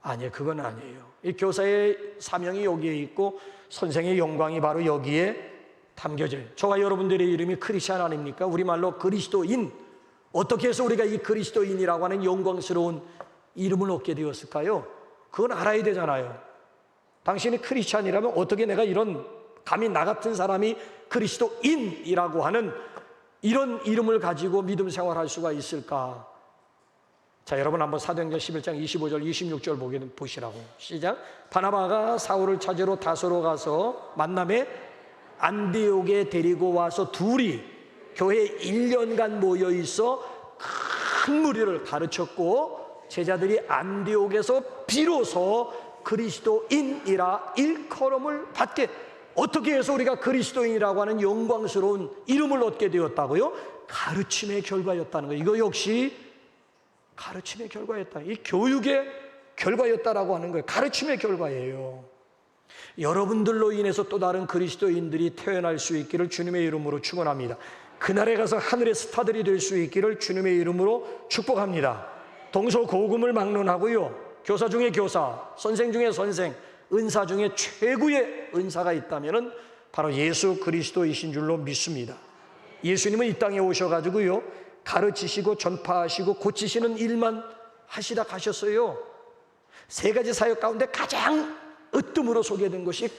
아니에요. 그건 아니에요. 이 교사의 사명이 여기에 있고 선생의 영광이 바로 여기에 담겨져요. 저와 여러분들의 이름이 크리스찬 아닙니까? 우리말로 그리스도인. 어떻게 해서 우리가 이 그리스도인이라고 하는 영광스러운 이름을 얻게 되었을까요? 그건 알아야 되잖아요. 당신이 크리스찬이라면 어떻게 내가 이런, 감히 나 같은 사람이 그리스도인이라고 하는 이런 이름을 가지고 믿음 생활할 수가 있을까? 자, 여러분 한번 사도행전 11장 25절 26절 보시라고. 시작. 바나바가 사울을 찾으러 다소로 가서 만남에 안디옥에 데리고 와서 둘이 교회 1년간 모여 있어 큰 무리를 가르쳤고 제자들이 안디옥에서 비로소 그리스도인이라 일컬음을 받게. 어떻게 해서 우리가 그리스도인이라고 하는 영광스러운 이름을 얻게 되었다고요? 가르침의 결과였다는 거예요. 이거 역시 가르침의 결과였다. 이 교육의 결과였다라고 하는 거예요. 가르침의 결과예요. 여러분들로 인해서 또 다른 그리스도인들이 태어날 수 있기를 주님의 이름으로 축원합니다. 그날에 가서 하늘의 스타들이 될 수 있기를 주님의 이름으로 축복합니다. 동서고금을 막론하고요. 교사 중에 교사, 선생 중에 선생, 은사 중에 최고의 은사가 있다면 바로 예수 그리스도이신 줄로 믿습니다. 예수님은 이 땅에 오셔가지고요, 가르치시고 전파하시고 고치시는 일만 하시다 가셨어요. 세 가지 사역 가운데 가장 으뜸으로 소개된 것이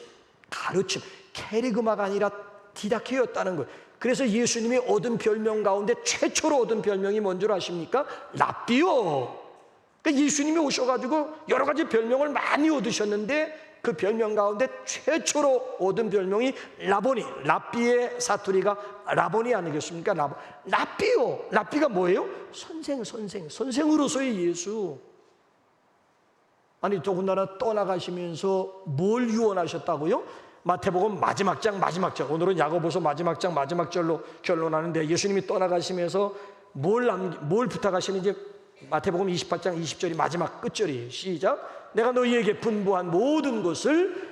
가르침, 캐리그마가 아니라 디다케였다는 거예요. 그래서 예수님이 얻은 별명 가운데 최초로 얻은 별명이 뭔 줄 아십니까? 랍비요. 그러니까 예수님이 오셔가지고 여러 가지 별명을 많이 얻으셨는데 그 별명 가운데 최초로 얻은 별명이 라보니, 랍비의 사투리가 라보니 아니겠습니까? 랍비요. 랍비가 뭐예요? 선생으로서의 예수. 아니, 더군다나 떠나가시면서 뭘 유언하셨다고요? 마태복음 마지막 장 마지막 절, 오늘은 야고보서 마지막 장 마지막 절로 결론하는데 예수님이 떠나가시면서 뭘 부탁하시는지 마태복음 28장 20절이 마지막 끝절이에요. 시작. 내가 너희에게 분부한 모든 것을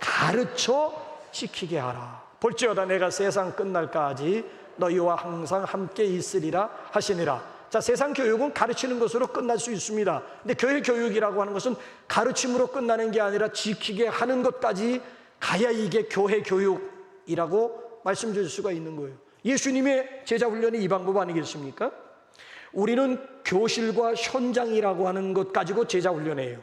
가르쳐 지키게 하라. 볼지어다 내가 세상 끝날까지 너희와 항상 함께 있으리라 하시니라. 자, 세상 교육은 가르치는 것으로 끝날 수 있습니다. 근데 교회 교육이라고 하는 것은 가르침으로 끝나는 게 아니라 지키게 하는 것까지 가야 이게 교회 교육이라고 말씀드릴 수가 있는 거예요. 예수님의 제자 훈련이 이 방법 아니겠습니까? 우리는 교실과 현장이라고 하는 것 가지고 제자 훈련해요.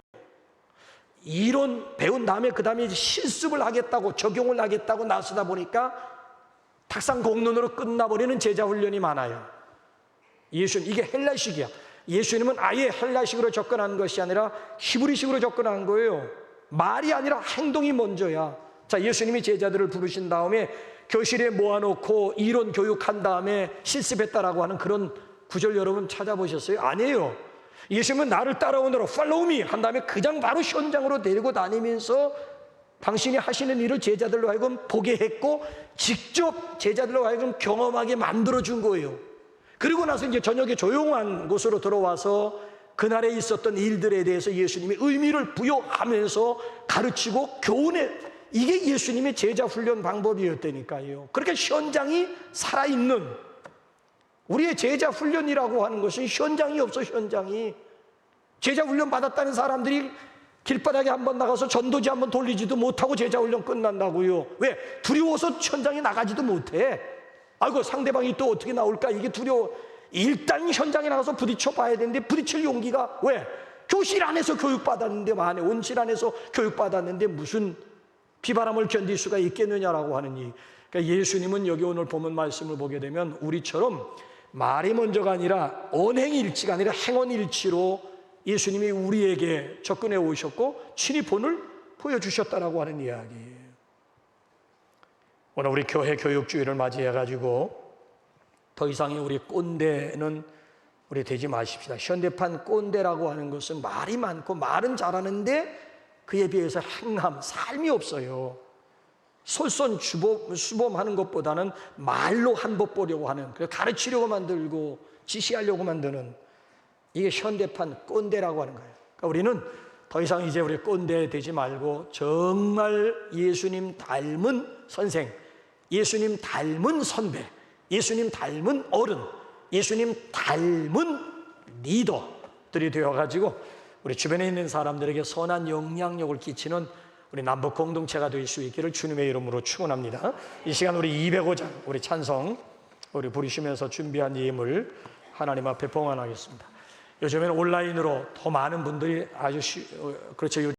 이론 배운 다음에 그 다음에 실습을 하겠다고, 적용을 하겠다고 나서다 보니까 탁상 공론으로 끝나버리는 제자 훈련이 많아요. 예수님, 이게 헬라식이야. 예수님은 아예 헬라식으로 접근한 것이 아니라 히브리식으로 접근한 거예요. 말이 아니라 행동이 먼저야. 자, 예수님이 제자들을 부르신 다음에 교실에 모아놓고 이론 교육한 다음에 실습했다라고 하는 그런 구절 여러분 찾아보셨어요? 아니에요. 예수님은 나를 따라오너라, 팔로우 미 한 다음에 그냥 바로 현장으로 데리고 다니면서 당신이 하시는 일을 제자들로 하여금 보게 했고 직접 제자들로 하여금 경험하게 만들어준 거예요. 그리고 나서 이제 저녁에 조용한 곳으로 들어와서 그날에 있었던 일들에 대해서 예수님이 의미를 부여하면서 가르치고 교훈해. 이게 예수님의 제자 훈련 방법이었다니까요. 그렇게 현장이 살아있는, 우리의 제자 훈련이라고 하는 것은 현장이 없어. 현장이. 제자 훈련 받았다는 사람들이 길바닥에 한번 나가서 전도지 한번 돌리지도 못하고 제자 훈련 끝난다고요. 왜? 두려워서 현장에 나가지도 못해. 아이고, 상대방이 또 어떻게 나올까, 이게 두려워. 일단 현장에 나가서 부딪혀 봐야 되는데 부딪힐 용기가, 왜? 교실 안에서 교육받았는데, 만에 온실 안에서 교육받았는데 무슨 비바람을 견딜 수가 있겠느냐라고 하는 이. 그러니까 예수님은 여기 오늘 본문 말씀을 보게 되면 우리처럼 말이 먼저가 아니라 언행일치가 아니라 행언일치로 예수님이 우리에게 접근해 오셨고 친히 본을 보여주셨다라고 하는 이야기예요. 오늘 우리 교회 교육주의를 맞이해가지고 더 이상의 우리 꼰대는 우리 되지 마십시다. 현대판 꼰대라고 하는 것은 말이 많고 말은 잘하는데 그에 비해서 행함, 삶이 없어요. 솔선수범하는 것보다는 말로 한 법 보려고 하는, 가르치려고 만들고 지시하려고 만드는, 이게 현대판 꼰대라고 하는 거예요. 그러니까 우리는 더 이상 이제 우리 꼰대 되지 말고 정말 예수님 닮은 선생, 예수님 닮은 선배, 예수님 닮은 어른, 예수님 닮은 리더들이 되어가지고 우리 주변에 있는 사람들에게 선한 영향력을 끼치는 우리 남북 공동체가 될 수 있기를 주님의 이름으로 축원합니다. 이 시간 우리 205장 우리 찬송 우리 부르시면서 준비한 예물 하나님 앞에 봉헌하겠습니다. 요즘에는 온라인으로 더 많은 분들이 그렇죠.